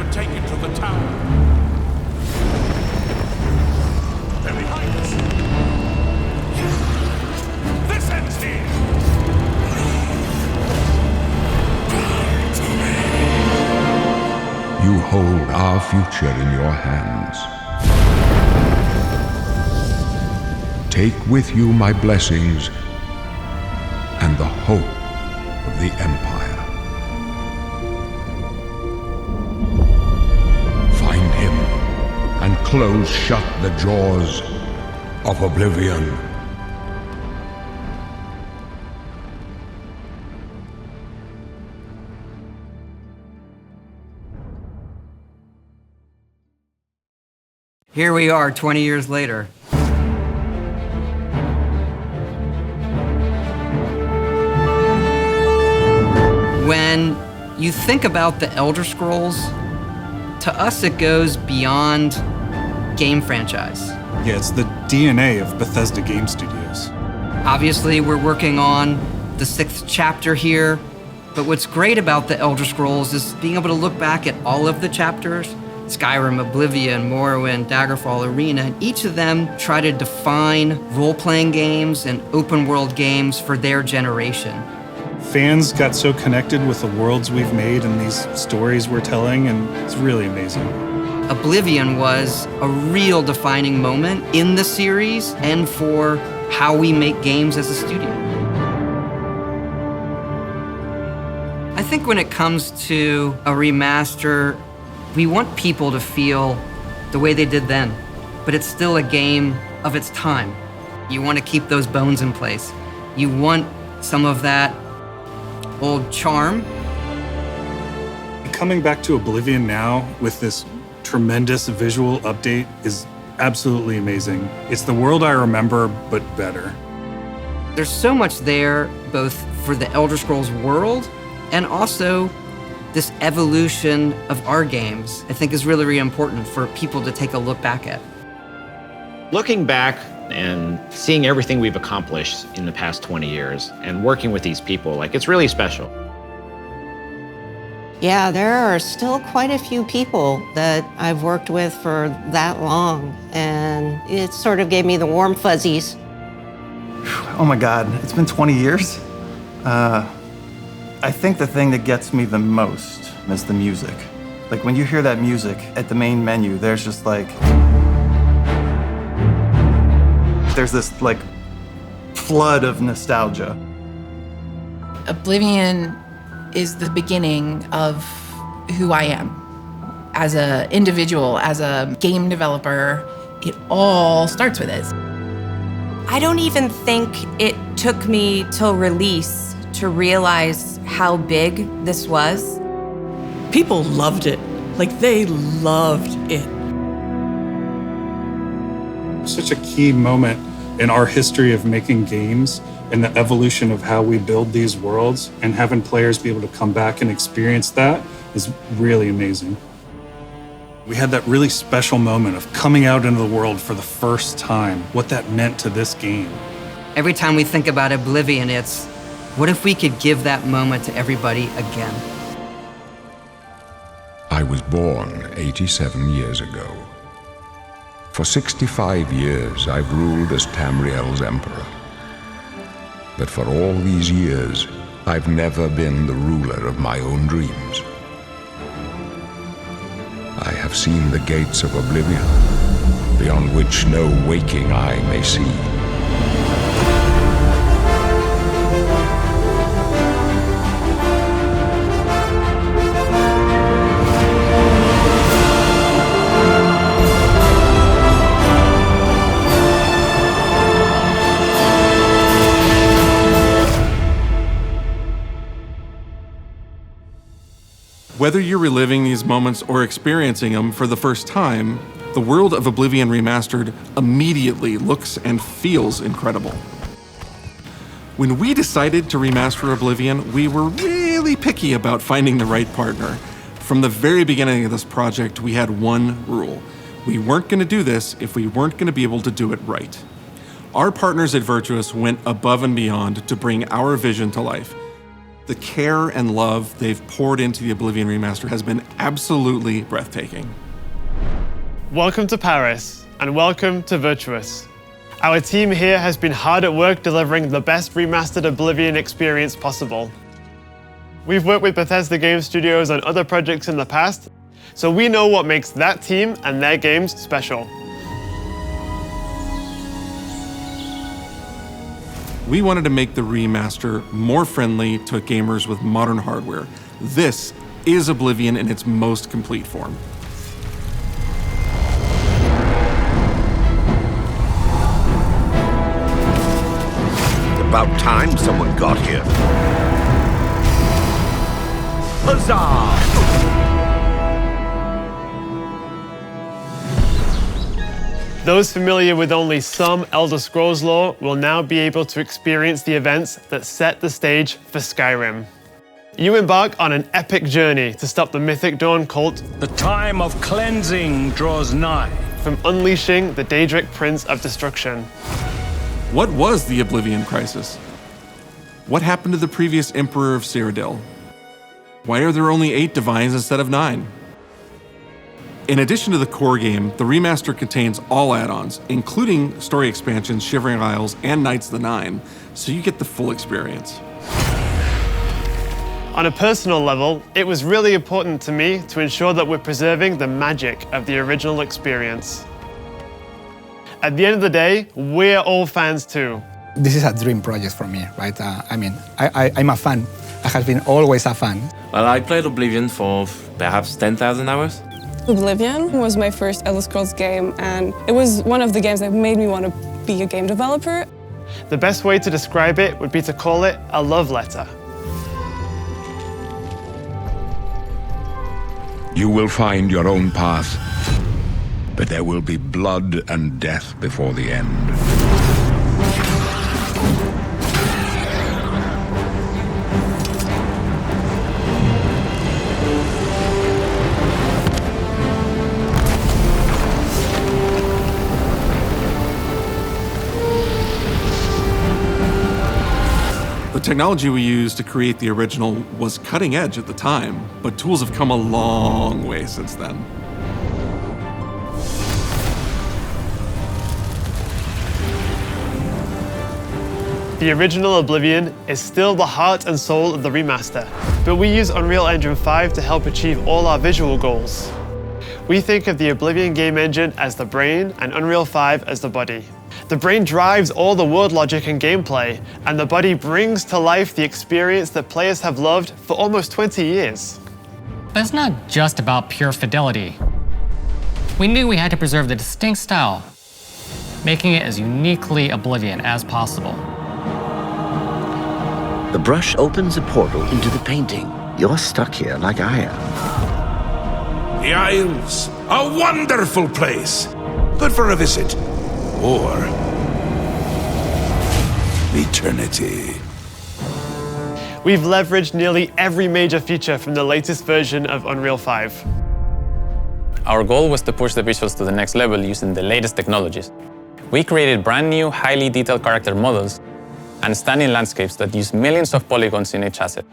and take it to the tower. They're behind us. This ends here. You hold our future in your hands. Take with you my blessings and the hope of the Empire. Find him and close shut the jaws of Oblivion. Here we are 20 years later. When you think about the Elder Scrolls, to us it goes beyond game franchise. Yeah, it's the DNA of Bethesda Game Studios. Obviously, we're working on the 6th chapter here, but what's great about the Elder Scrolls is being able to look back at all of the chapters, Skyrim, Oblivion, Morrowind, Daggerfall, Arena, and each of them try to define role-playing games and open-world games for their generation. Fans got so connected with the worlds we've made and these stories we're telling, and it's really amazing. Oblivion was a real defining moment in the series and for how we make games as a studio. I think when it comes to a remaster, we want people to feel the way they did then, but it's still a game of its time. You want to keep those bones in place. You want some of that old charm. Coming back to Oblivion now with this tremendous visual update is absolutely amazing. It's the world I remember, but better. There's so much there, both for the Elder Scrolls world and also this evolution of our games, I think is really, really important for people to take a look back at. Looking back and seeing everything we've accomplished in the past 20 years and working with these people, it's really special. Yeah, there are still quite a few people that I've worked with for that long, and it sort of gave me the warm fuzzies. Oh my God, it's been 20 years? I think the thing that gets me the most is the music. When you hear that music at the main menu, there's just there's this flood of nostalgia. Oblivion is the beginning of who I am. As an individual, as a game developer, it all starts with it. I don't even think it took me till release to realize how big this was. People loved it. They loved it. Such a key moment in our history of making games and the evolution of how we build these worlds, and having players be able to come back and experience that is really amazing. We had that really special moment of coming out into the world for the first time, what that meant to this game. Every time we think about Oblivion, it's, what if we could give that moment to everybody again? I was born 87 years ago. For 65 years, I've ruled as Tamriel's emperor. But for all these years, I've never been the ruler of my own dreams. I have seen the gates of Oblivion, beyond which no waking eye may see. Whether you're reliving these moments or experiencing them for the first time, the world of Oblivion Remastered immediately looks and feels incredible. When we decided to remaster Oblivion, we were really picky about finding the right partner. From the very beginning of this project, we had one rule. We weren't going to do this if we weren't going to be able to do it right. Our partners at Virtuous went above and beyond to bring our vision to life. The care and love they've poured into the Oblivion Remaster has been absolutely breathtaking. Welcome to Paris, and welcome to Virtuous. Our team here has been hard at work delivering the best remastered Oblivion experience possible. We've worked with Bethesda Game Studios on other projects in the past, so we know what makes that team and their games special. We wanted to make the remaster more friendly to gamers with modern hardware. This is Oblivion in its most complete form. About time someone got here. Huzzah! Those familiar with only some Elder Scrolls lore will now be able to experience the events that set the stage for Skyrim. You embark on an epic journey to stop the Mythic Dawn cult. The time of cleansing draws nigh. From unleashing the Daedric Prince of Destruction. What was the Oblivion Crisis? What happened to the previous Emperor of Cyrodiil? Why are there only 8 divines instead of 9? In addition to the core game, the remaster contains all add-ons, including story expansions, Shivering Isles, and Knights of the Nine, so you get the full experience. On a personal level, it was really important to me to ensure that we're preserving the magic of the original experience. At the end of the day, we're all fans too. This is a dream project for me, right? I'm a fan. I have been always a fan. Well, I played Oblivion for perhaps 10,000 hours. Oblivion was my first Elder Scrolls game, and it was one of the games that made me want to be a game developer. The best way to describe it would be to call it a love letter. You will find your own path, but there will be blood and death before the end. The technology we used to create the original was cutting edge at the time, but tools have come a long way since then. The original Oblivion is still the heart and soul of the remaster, but we use Unreal Engine 5 to help achieve all our visual goals. We think of the Oblivion game engine as the brain and Unreal 5 as the body. The brain drives all the world logic and gameplay, and the body brings to life the experience that players have loved for almost 20 years. But it's not just about pure fidelity. We knew we had to preserve the distinct style, making it as uniquely Oblivion as possible. The brush opens a portal into the painting. You're stuck here like I am. The Isles, a wonderful place. Good for a visit. Or eternity. We've leveraged nearly every major feature from the latest version of Unreal 5. Our goal was to push the visuals to the next level using the latest technologies. We created brand new, highly detailed character models and stunning landscapes that use millions of polygons in each asset,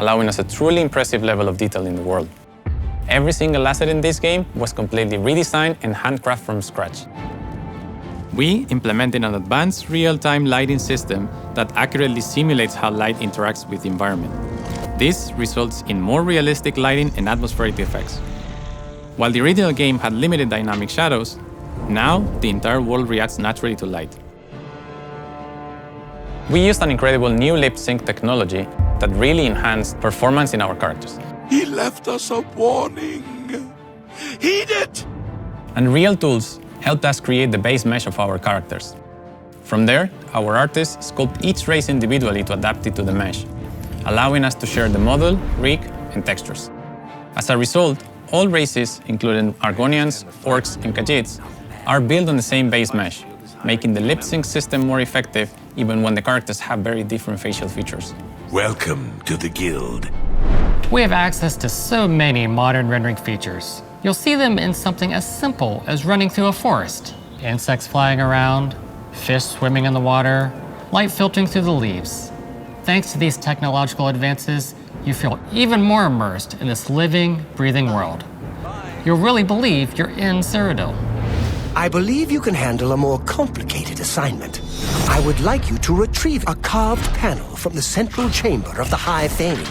allowing us a truly impressive level of detail in the world. Every single asset in this game was completely redesigned and handcrafted from scratch. We implemented an advanced real-time lighting system that accurately simulates how light interacts with the environment. This results in more realistic lighting and atmospheric effects. While the original game had limited dynamic shadows, now the entire world reacts naturally to light. We used an incredible new lip-sync technology that really enhanced performance in our characters. He left us a warning. Heed it! And real tools helped us create the base mesh of our characters. From there, our artists sculpt each race individually to adapt it to the mesh, allowing us to share the model, rig, and textures. As a result, all races, including Argonians, Orcs, and Khajiits, are built on the same base mesh, making the lip-sync system more effective even when the characters have very different facial features. Welcome to the Guild. We have access to so many modern rendering features. You'll see them in something as simple as running through a forest. Insects flying around, fish swimming in the water, light filtering through the leaves. thanks to these technological advances, you feel even more immersed in this living, breathing world. You'll really believe you're in Cyrodiil. I believe you can handle a more complicated assignment. I would like you to retrieve a carved panel from the central chamber of the High Fane.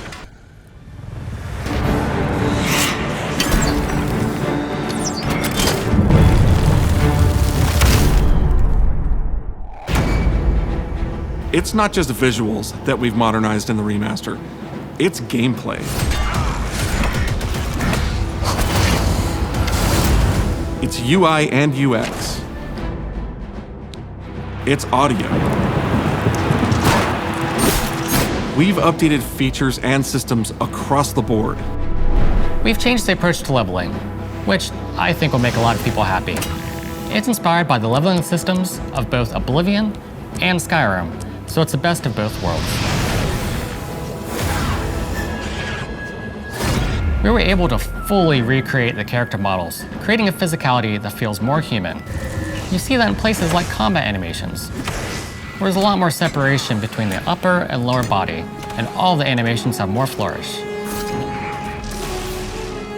It's not just visuals that we've modernized in the remaster. It's gameplay. It's UI and UX. It's audio. We've updated features and systems across the board. We've changed the approach to leveling, which I think will make a lot of people happy. It's inspired by the leveling systems of both Oblivion and Skyrim, so it's the best of both worlds. We were able to fully recreate the character models, creating a physicality that feels more human. You see that in places like combat animations, where there's a lot more separation between the upper and lower body, and all the animations have more flourish.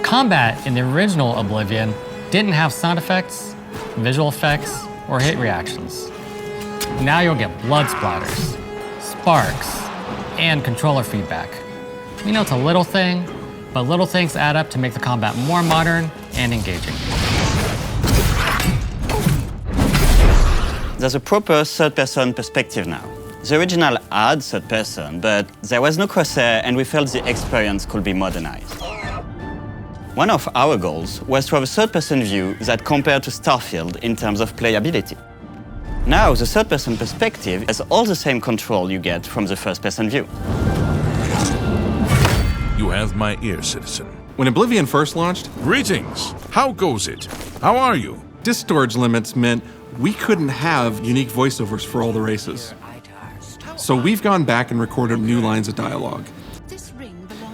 Combat in the original Oblivion didn't have sound effects, visual effects, or hit reactions. Now you'll get blood splatters, sparks, and controller feedback. We know it's a little thing, but little things add up to make the combat more modern and engaging. There's a proper third-person perspective now. The original had third-person, but there was no crosshair and we felt the experience could be modernized. One of our goals was to have a third-person view that compared to Starfield in terms of playability. Now, the third-person perspective has all the same control you get from the first-person view. You have my ear, citizen. When Oblivion first launched, Greetings! How goes it? How are you? disk storage limits meant we couldn't have unique voiceovers for all the races. So we've gone back and recorded new lines of dialogue.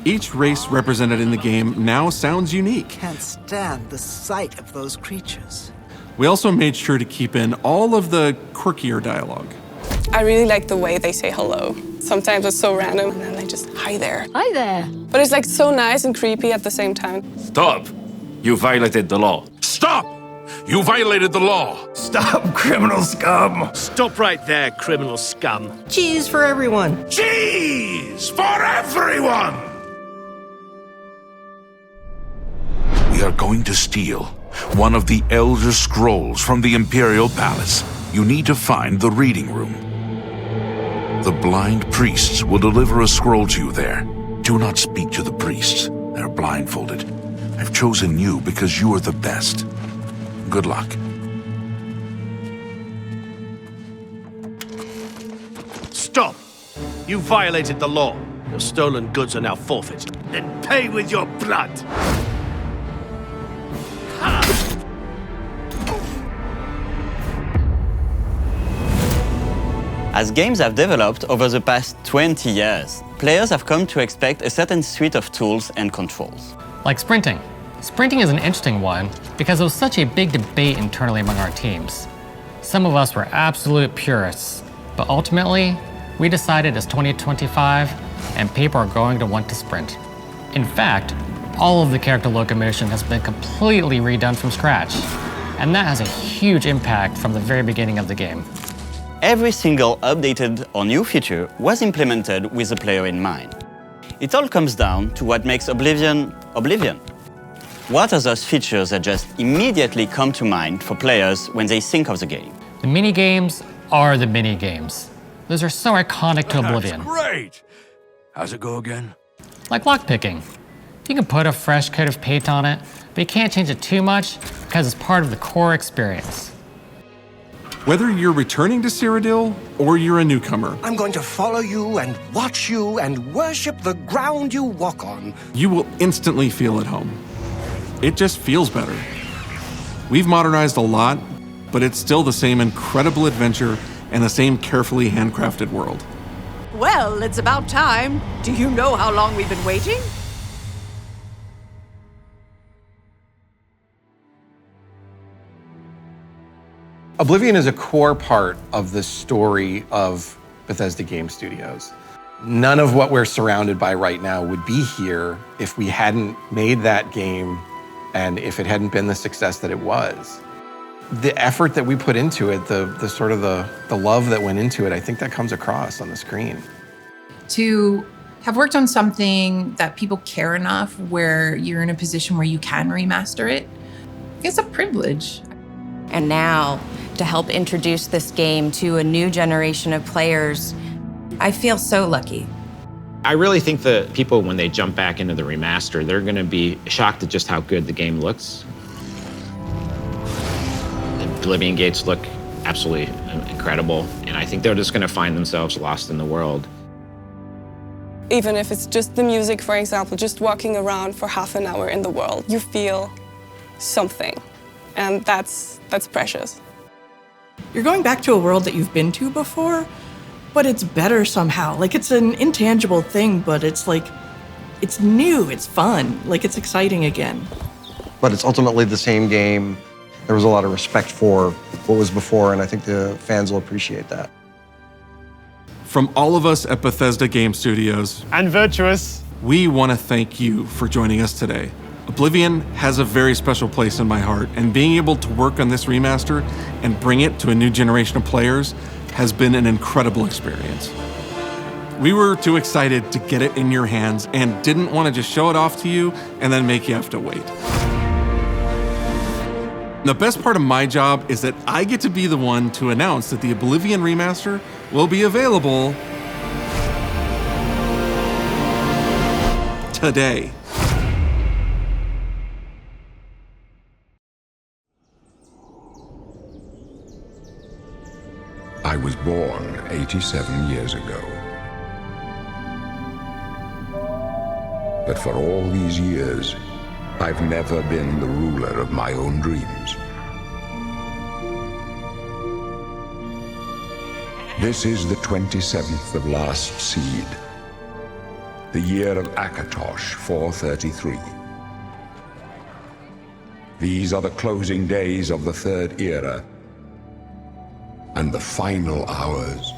Each race represented in the game now sounds unique. Can't stand the sight of those creatures. We also made sure to keep in all of the quirkier dialogue. I really like the way they say hello. Sometimes it's so random, and then they just, hi there. Hi there. But it's like so nice and creepy at the same time. Stop! You violated the law. Stop! You violated the law! Stop, criminal scum! Stop right there, criminal scum. Cheese for everyone. Cheese for everyone! We are going to steal one of the Elder Scrolls from the Imperial Palace. You need to find the reading room. The blind priests will deliver a scroll to you there. Do not speak to the priests. They're blindfolded. I've chosen you because you are the best. Good luck. Stop! You violated the law. Your stolen goods are now forfeit. Then pay with your blood! As games have developed over the past 20 years, players have come to expect a certain suite of tools and controls. Like sprinting. Sprinting is an interesting one because it was such a big debate internally among our teams. Some of us were absolute purists, but ultimately, we decided it's 2025 and people are going to want to sprint. In fact, all of the character locomotion has been completely redone from scratch, and that has a huge impact from the very beginning of the game. Every single updated or new feature was implemented with the player in mind. It all comes down to what makes Oblivion, Oblivion. What are those features that just immediately come to mind for players when they think of the game? The mini-games are the mini-games. Those are so iconic to Oblivion. That's great! How's it go again? Like lockpicking. You can put a fresh coat of paint on it, but you can't change it too much because it's part of the core experience. Whether you're returning to Cyrodiil or you're a newcomer, I'm going to follow you and watch you and worship the ground you walk on. You will instantly feel at home. It just feels better. We've modernized a lot, but it's still the same incredible adventure and the same carefully handcrafted world. Well, it's about time. Do you know how long we've been waiting? Oblivion is a core part of the story of Bethesda Game Studios. None of what we're surrounded by right now would be here if we hadn't made that game and if it hadn't been the success that it was. The effort that we put into it, the sort of the love that went into it, I think that comes across on the screen. To have worked on something that people care enough where you're in a position where you can remaster it, it's a privilege. And now, to help introduce this game to a new generation of players, I feel so lucky. I really think that people, when they jump back into the remaster, they're going to be shocked at just how good the game looks. The Oblivion gates look absolutely incredible, and I think they're just going to find themselves lost in the world. Even if it's just the music, for example, just walking around for half an hour in the world, you feel something, and that's precious. You're going back to a world that you've been to before, but it's better somehow. Like, it's an intangible thing, but it's like, it's new, it's fun, like it's exciting again. But it's ultimately the same game. There was a lot of respect for what was before, and I think the fans will appreciate that. From all of us at Bethesda Game Studios and Virtuous, we want to thank you for joining us today. Oblivion has a very special place in my heart, and being able to work on this remaster and bring it to a new generation of players has been an incredible experience. We were too excited to get it in your hands and didn't want to just show it off to you and then make you have to wait. The best part of my job is that I get to be the one to announce that the Oblivion Remaster will be available today. I was born 87 years ago. But for all these years, I've never been the ruler of my own dreams. This is the 27th of last seed, the year of Akatosh 433. These are the closing days of the Third Era, and the final hours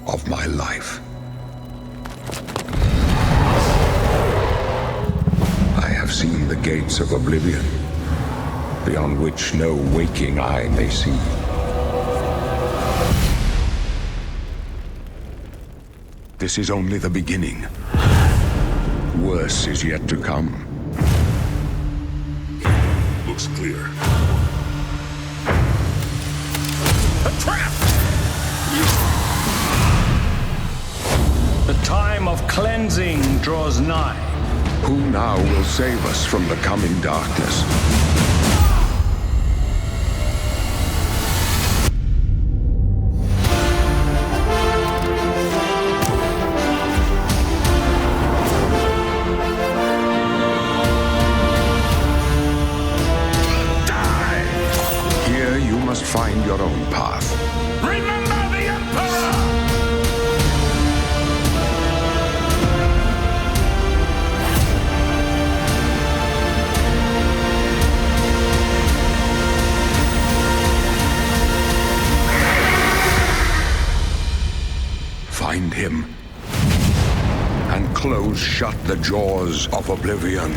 of my life. I have seen the gates of Oblivion, beyond which no waking eye may see. This is only the beginning. Worse is yet to come. Looks clear. A trap! The time of cleansing draws nigh. Who now will save us from the coming darkness? Find your own path. Remember the Emperor! Find him and close shut the jaws of Oblivion.